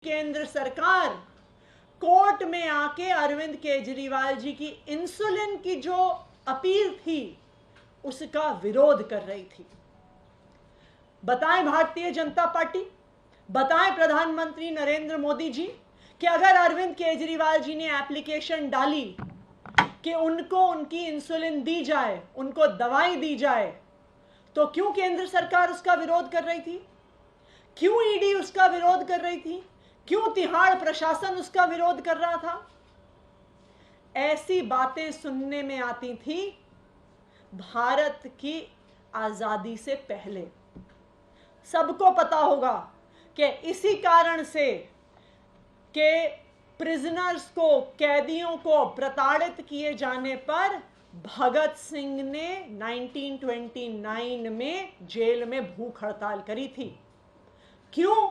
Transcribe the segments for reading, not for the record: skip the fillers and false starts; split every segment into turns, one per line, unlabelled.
केंद्र सरकार कोर्ट में आके अरविंद केजरीवाल जी की इंसुलिन की जो अपील थी उसका विरोध कर रही थी। बताएं भारतीय जनता पार्टी, बताएं प्रधानमंत्री नरेंद्र मोदी जी कि अगर अरविंद केजरीवाल जी ने एप्लीकेशन डाली कि उनको उनकी इंसुलिन दी जाए, उनको दवाई दी जाए, तो क्यों केंद्र सरकार उसका विरोध कर रही थी? क्यों ईडी उसका विरोध कर रही थी? क्यों तिहाड़ प्रशासन उसका विरोध कर रहा था? ऐसी बातें सुनने में आती थी भारत की आजादी से पहले। सबको पता होगा कि इसी कारण से कि प्रिजनर्स को, कैदियों को प्रताड़ित किए जाने पर भगत सिंह ने 1929 में जेल में भूख हड़ताल करी थी। क्यों?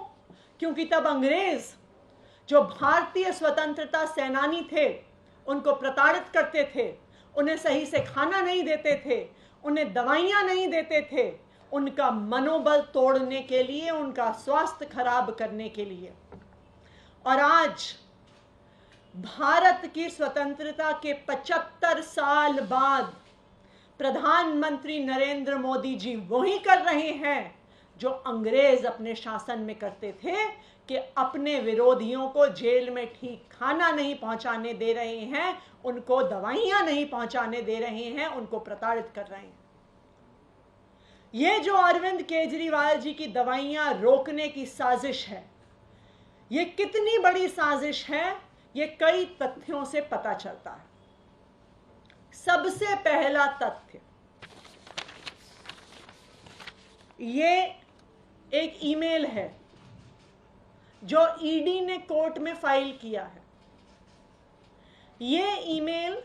क्योंकि तब अंग्रेज जो भारतीय स्वतंत्रता सेनानी थे उनको प्रताड़ित करते थे, उन्हें सही से खाना नहीं देते थे, उन्हें दवाइयां नहीं देते थे, उनका मनोबल तोड़ने के लिए, उनका स्वास्थ्य खराब करने के लिए। और आज भारत की स्वतंत्रता के 75 साल बाद प्रधानमंत्री नरेंद्र मोदी जी वही कर रहे हैं जो अंग्रेज अपने शासन में करते थे कि अपने विरोधियों को जेल में ठीक खाना नहीं पहुंचाने दे रहे हैं, उनको दवाइयां नहीं पहुंचाने दे रहे हैं, उनको प्रताड़ित कर रहे हैं। ये जो अरविंद केजरीवाल जी की दवाइयां रोकने की साजिश है, ये कितनी बड़ी साजिश है, ये कई तथ्यों से पता चलता है। सबसे पहला तथ्य, ये एक ईमेल है जो ईडी ने कोर्ट में फाइल किया है। ये ईमेल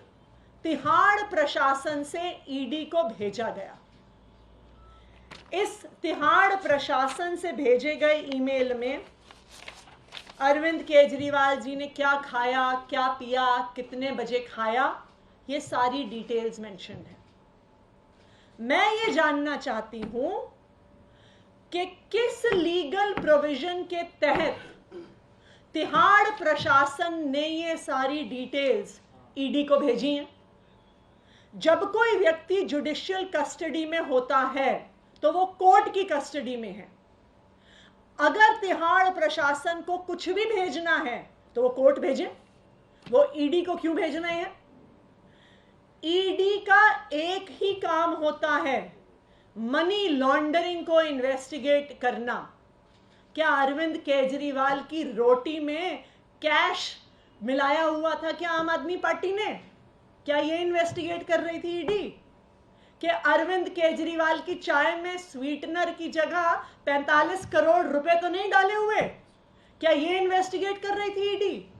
तिहाड़ प्रशासन से ईडी को भेजा गया। इस तिहाड़ प्रशासन से भेजे गए ईमेल में अरविंद केजरीवाल जी ने क्या खाया, क्या पिया, कितने बजे खाया, ये सारी डिटेल्स मेंशन है। मैं ये जानना चाहती हूं कि किस लीगल प्रोविजन के तहत तिहाड़ प्रशासन ने ये सारी डिटेल्स ईडी को भेजी हैं। जब कोई व्यक्ति जुडिशियल कस्टडी में होता है तो वो कोर्ट की कस्टडी में है। अगर तिहाड़ प्रशासन को कुछ भी भेजना है तो वो कोर्ट भेजे, वो ईडी को क्यों भेजना है? ईडी का एक ही काम होता है, मनी लॉन्ड्रिंग को इन्वेस्टिगेट करना। क्या अरविंद केजरीवाल की रोटी में कैश मिलाया हुआ था क्या आम आदमी पार्टी ने? क्या ये इन्वेस्टिगेट कर रही थी ईडी? कि अरविंद केजरीवाल की चाय में स्वीटनर की जगह 45 करोड़ रुपए तो नहीं डाले हुए? क्या ये इन्वेस्टिगेट कर रही थी ईडी?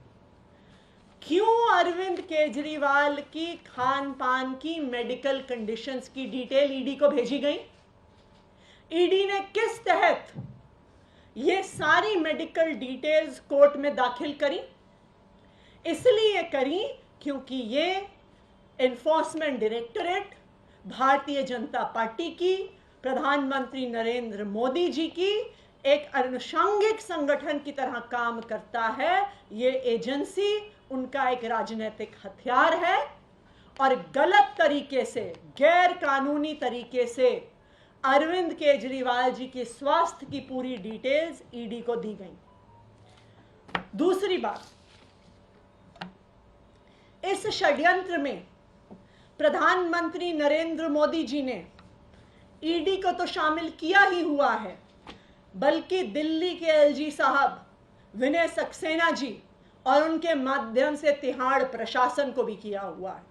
क्यों अरविंद केजरीवाल की खान पान की, मेडिकल कंडीशंस की डिटेल ईडी को भेजी गई? ईडी ने किस तहत ये सारी मेडिकल डिटेल्स कोर्ट में दाखिल करी? इसलिए करी क्योंकि ये enforcement directorate Bharatiya Janata party की, प्रधानमंत्री नरेंद्र मोदी जी की एक अनुषंगिक संगठन की तरह काम करता है। ये एजेंसी उनका एक राजनीतिक हथियार है और गलत तरीके से, गैर कानूनी तरीके से अरविंद केजरीवाल जी के स्वास्थ्य की पूरी डिटेल्स ईडी को दी गई। दूसरी बात, इस षड्यंत्र में प्रधानमंत्री नरेंद्र मोदी जी ने ईडी को तो शामिल किया ही हुआ है, बल्कि दिल्ली के एलजी साहब विनय सक्सेना जी और उनके माध्यम से तिहाड़ प्रशासन को भी किया हुआ है।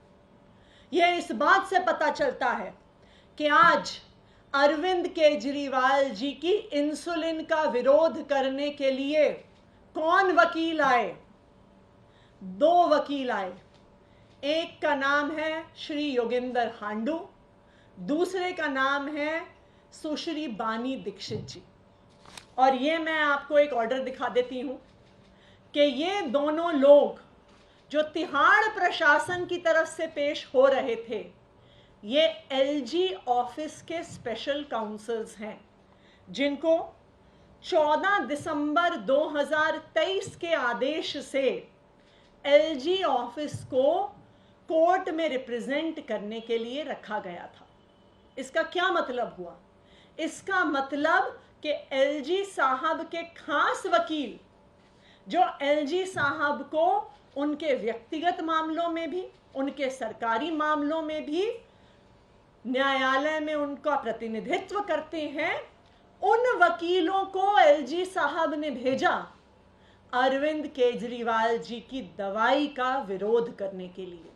यह इस बात से पता चलता है कि आज अरविंद केजरीवाल जी की इंसुलिन का विरोध करने के लिए कौन वकील आए? 2 वकील आए। एक का नाम है श्री योगेंद्र हांडू, दूसरे का नाम है सुश्री बानी दीक्षित जी। और ये मैं आपको एक ऑर्डर दिखा देती हूं कि ये दोनों लोग जो तिहाड़ प्रशासन की तरफ से पेश हो रहे थे, ये एलजी ऑफिस के स्पेशल काउंसल्स हैं, जिनको 14 दिसंबर 2023 के आदेश से एलजी ऑफिस को कोर्ट में रिप्रेजेंट करने के लिए रखा गया था। इसका क्या मतलब हुआ? इसका मतलब कि एलजी साहब के खास वकील, जो एलजी साहब को उनके व्यक्तिगत मामलों में भी, उनके सरकारी मामलों में भी न्यायालय में उनका प्रतिनिधित्व करते हैं, उन वकीलों को एलजी साहब ने भेजा अरविंद केजरीवाल जी की दवाई का विरोध करने के लिए,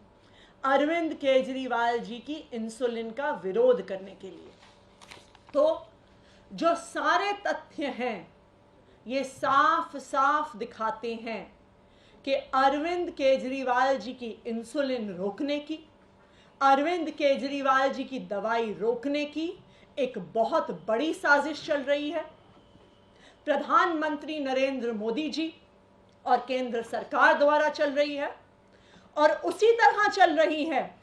अरविंद केजरीवाल जी की इंसुलिन का विरोध करने के लिए। तो जो सारे तथ्य हैं ये साफ साफ दिखाते हैं कि अरविंद केजरीवाल जी की इंसुलिन रोकने की, अरविंद केजरीवाल जी की दवाई रोकने की एक बहुत बड़ी साजिश चल रही है। प्रधानमंत्री नरेंद्र मोदी जी और केंद्र सरकार द्वारा चल रही है, और उसी तरह चल रही है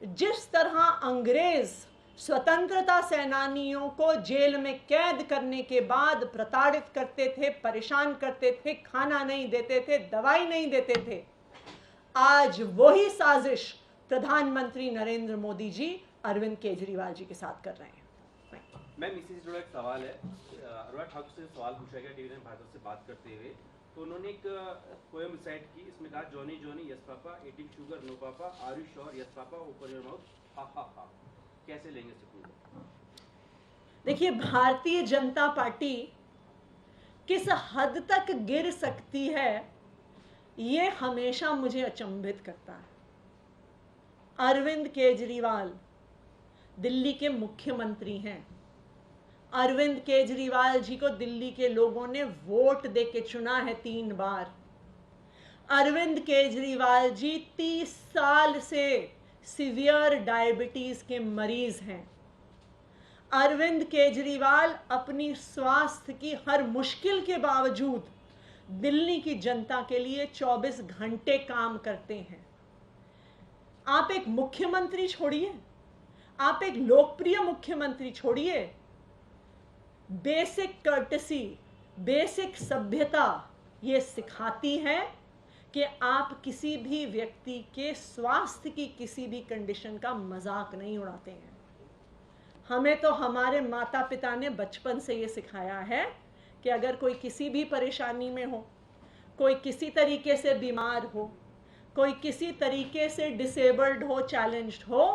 जिस तरह अंग्रेज स्वतंत्रता सेनानियों को जेल में कैद करने के बाद प्रताड़ित करते थे, परेशान करते थे, खाना नहीं देते थे, दवाई नहीं देते थे। आज वही साजिश प्रधानमंत्री नरेंद्र मोदी जी अरविंद केजरीवाल जी के साथ कर रहे हैं।
मैम, इसी से जुड़ा एक सवाल है। अनुराग ठाकुर से सवाल पूछा गया टीवी भारत से बात करते हुए, तो उन्होंने एक पोएम रिसाइट की। इसमें कहा, Johnny Johnny yes papa, eating sugar no papa, are you sure yes papa, open your mouth ha ha हा। कैसे लेंगे इसको?
देखिए, भारतीय जनता पार्टी किस हद तक गिर सकती है ये हमेशा मुझे अचंभित करता है। अरविंद केजरीवाल दिल्ली के मुख्यमंत्री हैं। अरविंद केजरीवाल जी को दिल्ली के लोगों ने वोट दे के चुना है 3 बार। अरविंद केजरीवाल जी 30 साल से सीवियर डायबिटीज के मरीज हैं। अरविंद केजरीवाल अपनी स्वास्थ्य की हर मुश्किल के बावजूद दिल्ली की जनता के लिए 24 घंटे काम करते हैं। आप एक मुख्यमंत्री छोड़िए, आप एक लोकप्रिय मुख्यमंत्री छोड़िए, बेसिक कर्टसी, बेसिक सभ्यता ये सिखाती है कि आप किसी भी व्यक्ति के स्वास्थ्य की किसी भी कंडीशन का मजाक नहीं उड़ाते हैं। हमें तो हमारे माता पिता ने बचपन से ये सिखाया है कि अगर कोई किसी भी परेशानी में हो, कोई किसी तरीके से बीमार हो, कोई किसी तरीके से डिसेबल्ड हो, चैलेंज्ड हो,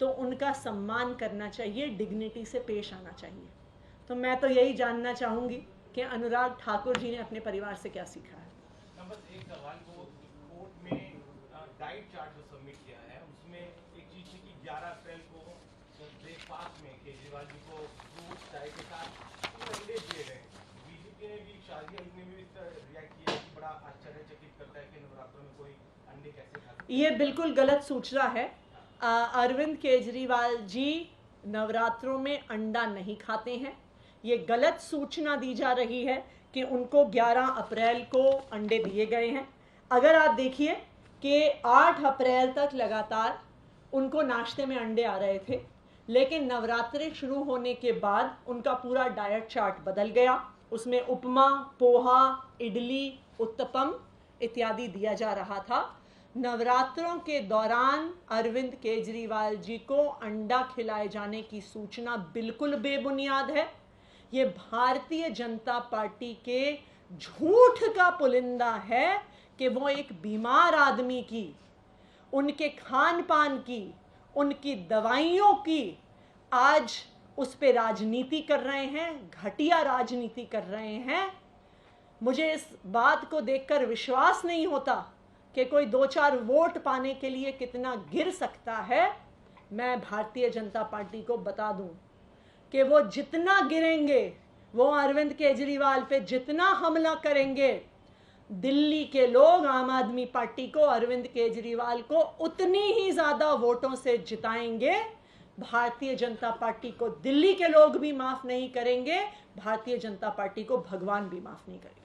तो उनका सम्मान करना चाहिए, डिग्निटी से पेश आना चाहिए। तो मैं तो यही जानना चाहूँगी कि अनुराग ठाकुर जी ने अपने परिवार से क्या सीखा है।
नंबर एक सवाल को कोर्ट में डाइट चार्ट जो सबमिट किया है उसमें एक चीज थी कि 11 अप्रैल को ब्रेकफास्ट में केजरीवाल जी को फ्रूट चाय के साथ अंडे दिए गए। बीजेपी ने भी, शादी ने भी इस तरह रिएक्ट किया कि बड़ा आश्चर्यचकित करता है कि नवरात्रों में कोई अंडे कैसे खाता है।
ये बिल्कुल गलत सूचना है। अरविंद केजरीवाल जी नवरात्रों में अंडा नहीं खाते हैं। ये गलत सूचना दी जा रही है कि उनको 11 अप्रैल को अंडे दिए गए हैं। अगर आप देखिए कि 8 अप्रैल तक लगातार उनको नाश्ते में अंडे आ रहे थे, लेकिन नवरात्रि शुरू होने के बाद उनका पूरा डाइट चार्ट बदल गया। उसमें उपमा, पोहा, इडली, उत्तपम इत्यादि दिया जा रहा था। नवरात्रों के दौरान अरविंद केजरीवाल जी को अंडा खिलाए जाने की सूचना बिल्कुल बेबुनियाद है। ये भारतीय जनता पार्टी के झूठ का पुलिंदा है कि वो एक बीमार आदमी की, उनके खान पान की, उनकी दवाइयों की आज उस पे राजनीति कर रहे हैं, घटिया राजनीति कर रहे हैं। मुझे इस बात को देखकर विश्वास नहीं होता कि कोई 2-4 वोट पाने के लिए कितना गिर सकता है। मैं भारतीय जनता पार्टी को बता दूं कि वो जितना गिरेंगे, वो अरविंद केजरीवाल पे जितना हमला करेंगे, दिल्ली के लोग आम आदमी पार्टी को, अरविंद केजरीवाल को उतनी ही ज़्यादा वोटों से जिताएंगे। भारतीय जनता पार्टी को दिल्ली के लोग भी माफ़ नहीं करेंगे, भारतीय जनता पार्टी को भगवान भी माफ़ नहीं करेंगे।